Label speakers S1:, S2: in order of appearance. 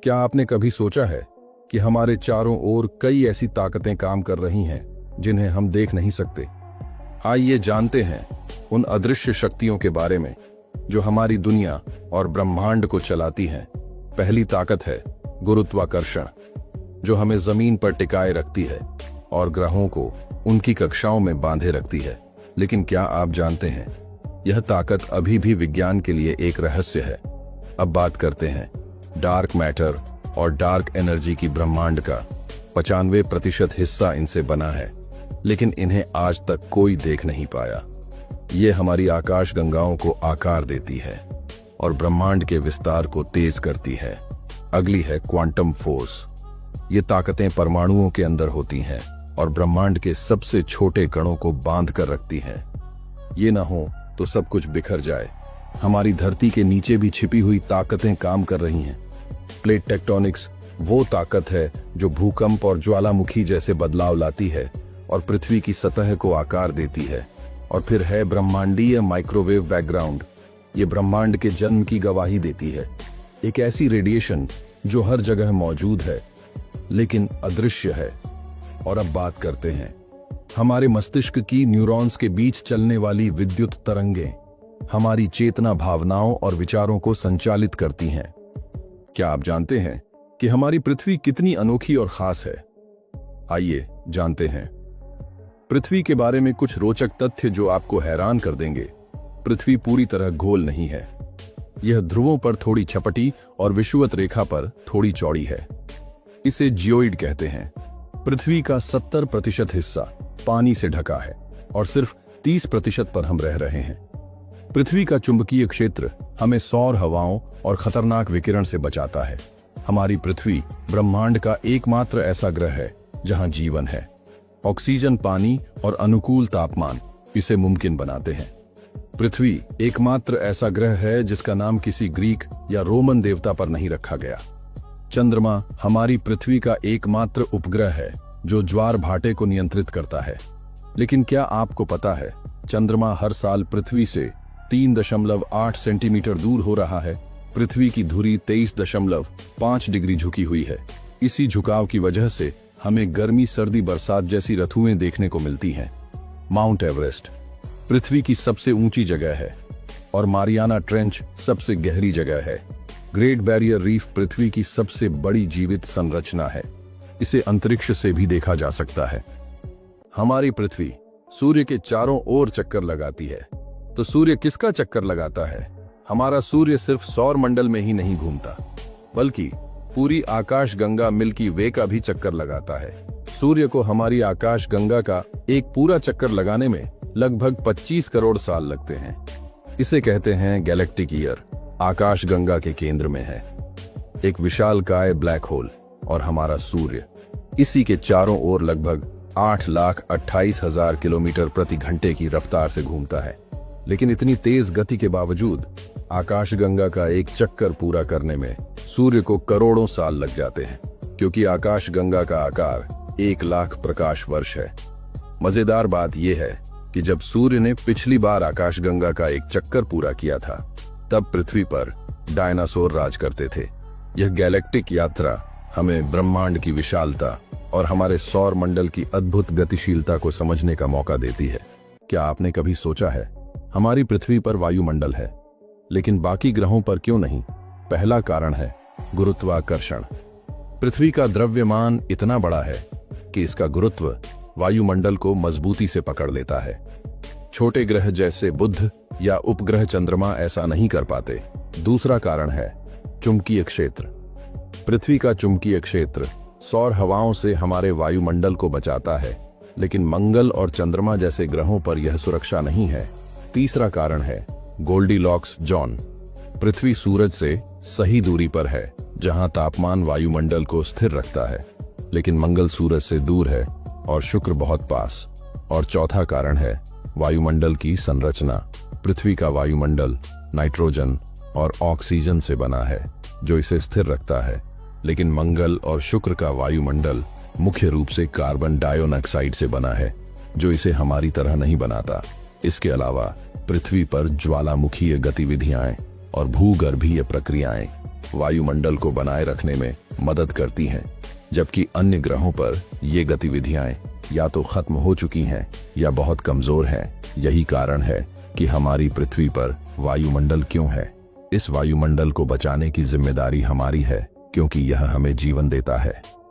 S1: क्या आपने कभी सोचा है कि हमारे चारों ओर कई ऐसी ताकतें काम कर रही हैं जिन्हें हम देख नहीं सकते? आइए जानते हैं उन अदृश्य शक्तियों के बारे में जो हमारी दुनिया और ब्रह्मांड को चलाती हैं। पहली ताकत है गुरुत्वाकर्षण, जो हमें जमीन पर टिकाए रखती है और ग्रहों को उनकी कक्षाओं में बांधे रखती है। लेकिन क्या आप जानते हैं, यह ताकत अभी भी विज्ञान के लिए एक रहस्य है। अब बात करते हैं डार्क मैटर और डार्क एनर्जी की। ब्रह्मांड का 95% हिस्सा इनसे बना है, लेकिन इन्हें आज तक कोई देख नहीं पाया। ये हमारी आकाश गंगाओं को आकार देती है और ब्रह्मांड के विस्तार को तेज करती है। अगली है क्वांटम फोर्स। ये ताकतें परमाणुओं के अंदर होती हैं और ब्रह्मांड के सबसे छोटे कणों को बांध कर रखती हैं। ये ना हो तो सब कुछ बिखर जाए। हमारी धरती के नीचे भी छिपी हुई ताकतें काम कर रही हैं। प्लेट टेक्टोनिक्स वो ताकत है जो भूकंप और ज्वालामुखी जैसे बदलाव लाती है और पृथ्वी की सतह को आकार देती है। और फिर है ब्रह्मांडीय माइक्रोवेव बैकग्राउंड। ये ब्रह्मांड के जन्म की गवाही देती है। एक ऐसी रेडिएशन जो हर जगह मौजूद है लेकिन अदृश्य है। और अब बात करते हैं हमारे मस्तिष्क की। न्यूरॉन्स के बीच चलने वाली विद्युत तरंगें हमारी चेतना, भावनाओं और विचारों को संचालित करती हैं। क्या आप जानते हैं कि हमारी पृथ्वी कितनी अनोखी और खास है? आइए जानते हैं पृथ्वी के बारे में कुछ रोचक तथ्य जो आपको हैरान कर देंगे। पृथ्वी पूरी तरह गोल नहीं है। यह ध्रुवों पर थोड़ी छपटी और विषुवत रेखा पर थोड़ी चौड़ी है। इसे जियोइड कहते हैं। पृथ्वी का 70% हिस्सा पानी से ढका है और सिर्फ 30% पर हम रह रहे हैं। पृथ्वी का चुंबकीय क्षेत्र हमें सौर हवाओं और खतरनाक विकिरण से बचाता है। हमारी पृथ्वी ब्रह्मांड का एकमात्र ऐसा ग्रह है जहां जीवन है। ऑक्सीजन, पानी और अनुकूल तापमान इसे मुमकिन बनाते हैं। पृथ्वी एकमात्र ऐसा ग्रह है जिसका नाम किसी ग्रीक या रोमन देवता पर नहीं रखा गया। चंद्रमा हमारी पृथ्वी का एकमात्र उपग्रह है जो ज्वार भाटे को नियंत्रित करता है। लेकिन क्या आपको पता है, चंद्रमा हर साल पृथ्वी से 3.8 सेंटीमीटर दूर हो रहा है। पृथ्वी की धुरी 23.5 डिग्री झुकी हुई है। इसी झुकाव की वजह से हमें गर्मी, सर्दी, बरसात जैसी ऋतुएं देखने को मिलती हैं। माउंट एवरेस्ट पृथ्वी की सबसे ऊंची जगह है और मारियाना ट्रेंच सबसे गहरी जगह है। ग्रेट बैरियर रीफ पृथ्वी की सबसे बड़ी जीवित संरचना है। इसे अंतरिक्ष से भी देखा जा सकता है। हमारी पृथ्वी सूर्य के चारों ओर चक्कर लगाती है। तो सूर्य किसका चक्कर लगाता है? हमारा सूर्य सिर्फ सौर मंडल में ही नहीं घूमता, बल्कि पूरी आकाश गंगा मिल्की वे का भी चक्कर लगाता है। सूर्य को हमारी आकाश गंगा का एक पूरा चक्कर लगाने में लगभग 25 करोड़ साल लगते हैं। इसे कहते हैं गैलेक्टिक ईयर। आकाश गंगा के केंद्र में है एक विशालकाय ब्लैक होल और हमारा सूर्य इसी के चारों ओर लगभग 8,28,000 किलोमीटर प्रति घंटे की रफ्तार से घूमता है। लेकिन इतनी तेज गति के बावजूद आकाशगंगा का एक चक्कर पूरा करने में सूर्य को करोड़ों साल लग जाते हैं, क्योंकि आकाशगंगा का आकार 1,00,000 प्रकाश वर्ष है। मजेदार बात यह है कि जब सूर्य ने पिछली बार आकाशगंगा का एक चक्कर पूरा किया था, तब पृथ्वी पर डायनासोर राज करते थे। यह गैलेक्टिक यात्रा हमें ब्रह्मांड की विशालता और हमारे सौर मंडल की अद्भुत गतिशीलता को समझने का मौका देती है। क्या आपने कभी सोचा है, हमारी पृथ्वी पर वायुमंडल है, लेकिन बाकी ग्रहों पर क्यों नहीं? पहला कारण है गुरुत्वाकर्षण। पृथ्वी का द्रव्यमान इतना बड़ा है कि इसका गुरुत्व वायुमंडल को मजबूती से पकड़ लेता है। छोटे ग्रह जैसे बुध या उपग्रह चंद्रमा ऐसा नहीं कर पाते। दूसरा कारण है चुंबकीय क्षेत्र। पृथ्वी का चुंबकीय क्षेत्र सौर हवाओं से हमारे वायुमंडल को बचाता है, लेकिन मंगल और चंद्रमा जैसे ग्रहों पर यह सुरक्षा नहीं है। तीसरा कारण है गोल्डीलॉक्स जोन। पृथ्वी सूरज से सही दूरी पर है, जहां तापमान वायुमंडल को स्थिर रखता है, लेकिन मंगल सूरज से दूर है और शुक्र बहुत पास। और चौथा कारण है वायुमंडल की संरचना। पृथ्वी का वायुमंडल नाइट्रोजन और ऑक्सीजन से बना है, जो इसे स्थिर रखता है, लेकिन मंगल और शुक्र का वायुमंडल मुख्य रूप से कार्बन डाइऑक्साइड से बना है, जो इसे हमारी तरह नहीं बनाता। इसके अलावा पृथ्वी पर ज्वालामुखीय गतिविधियां और भूगर्भीय प्रक्रियाएं वायुमंडल को बनाए रखने में मदद करती हैं, जबकि अन्य ग्रहों पर ये गतिविधियां या तो खत्म हो चुकी हैं या बहुत कमजोर हैं। यही कारण है कि हमारी पृथ्वी पर वायुमंडल क्यों है। इस वायुमंडल को बचाने की जिम्मेदारी हमारी है, क्योंकि यह हमें जीवन देता है।